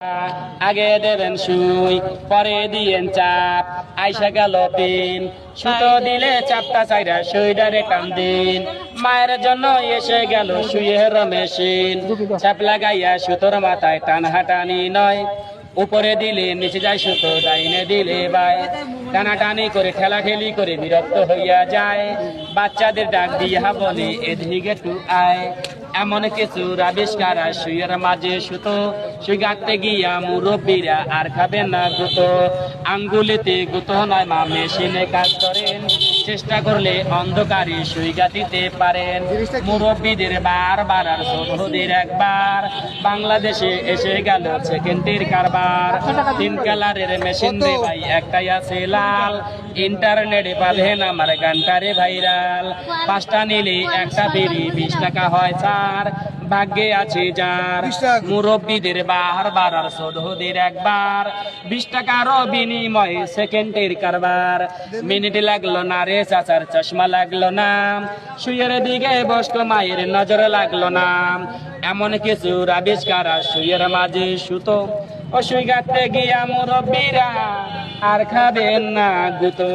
আগে দেবেন সুই পরে দিয়েন চাপ আইসা গেল পিন সুতো দিলে চাপটা চাইরা সুইডারে টান দিন মায়ের জন্য এসে গেল সুইয়ের মেশিন চাপ লাগাইয়া সুতোর মাথায় টান হাটানি নয় উপরে দিলে নিচে যায় সুতো ডাইনে দিলে বাই টানাটানি করে ঠেলাঠেলি করে বিরক্ত হইয়া যায় বাচ্চাদের ডাক দিয়া বলে এদিকে টু আয় এমন কিছু আবিষ্কার সুইয়ের মাঝে সুতো সুই গাঁথতে গিয়া মুরব্বীরা আর খাবেন না গুতো আঙ্গুলিতে গুতো নয় মা মেশিনে কাজ করেন চেষ্টা করলে অন্ধকারে সুই গাঁথিতে পারেন মুরব্বীদের বারবার আর ছোটদের একবার বাংলাদেশে এসে গেল সেকেন্ডের কারবার 3 কালারের মেশিন রে ভাই একটাই আছে লাল ইন্টারনেটে পাবেন আমার গানটারে ভাইরাল 5টা নিলে একটা বেরি 20 টাকা হয় ছাড় ভাগ্যে আছে যার মুরব্বীদের বারবার আর ছোটদের একবার 20 টাকার বিনিময়ে সেকেন্ডের কারবার মিনিট লাগলো না রে চাচার চশমা লাগলো না সুইয়ের দিকে বসলো মায়ের নজর লাগলো না এমন কিছু আবিষ্কার সুইয়ের মাঝে সুতো ও সুই গাঁথতে গিয়া মুরব্বীরা আর খাবেন না গুতো।